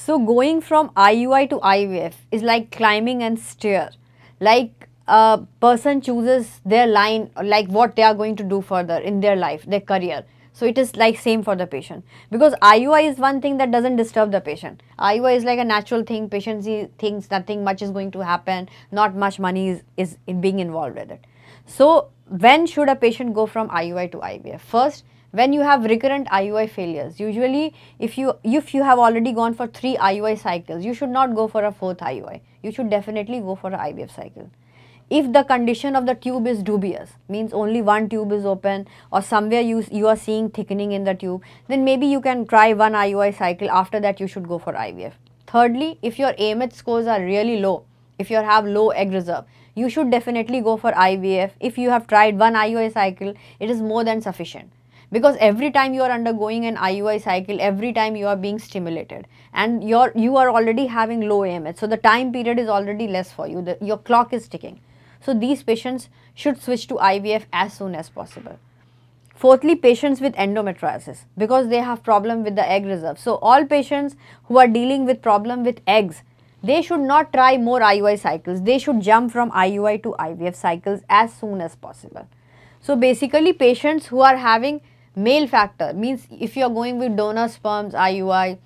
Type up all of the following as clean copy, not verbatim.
So going from IUI to IVF is like climbing and stair. Like a person chooses their line, like what they are going to do further in their life, their career. So it is like same for the patient, because IUI is one thing that doesn't disturb the patient. IUI is like a natural thing. Patient thinks nothing much is going to happen, not much money is being involved with it. So when should a patient go from IUI to IVF? First, when you have recurrent IUI failures. Usually if you have already gone for 3 IUI cycles, you should not go for a 4th IUI. You should definitely go for a IVF cycle. If the condition of the tube is dubious, means only one tube is open or somewhere you are seeing thickening in the tube, then maybe you can try 1 IUI cycle. After that you should go for IVF. Thirdly, if your AMH scores are really low, if you have low egg reserve, you should definitely go for IVF. If you have tried 1 IUI cycle, it is more than sufficient. Because every time you are undergoing an IUI cycle, every time you are being stimulated and you are already having low AMH. So the time period is already less for you. Your clock is ticking. So these patients should switch to IVF as soon as possible. Fourthly, patients with endometriosis, because they have problem with the egg reserve. So all patients who are dealing with problem with eggs, they should not try more IUI cycles. They should jump from IUI to IVF cycles as soon as possible. So basically patients who are having male factor, means if you are going with donor sperms IUI,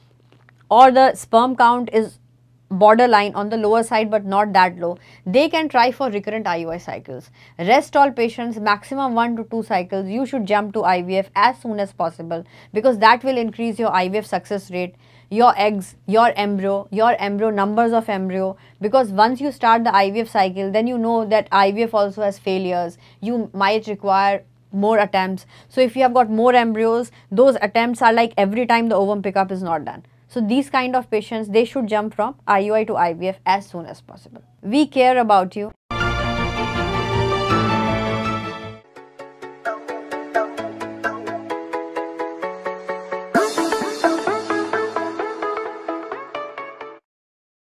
or the sperm count is borderline on the lower side but not that low, they can try for recurrent IUI cycles. Rest all patients, maximum 1 to 2 cycles, you should jump to IVF as soon as possible, because that will increase your IVF success rate, your eggs, your embryo, numbers of embryo. Because once you start the IVF cycle, then you know that IVF also has failures. You might require more attempts. So if you have got more embryos, those attempts are like every time the ovum pickup is not done. So these kind of patients, they should jump from IUI to IVF as soon as possible. We care about you.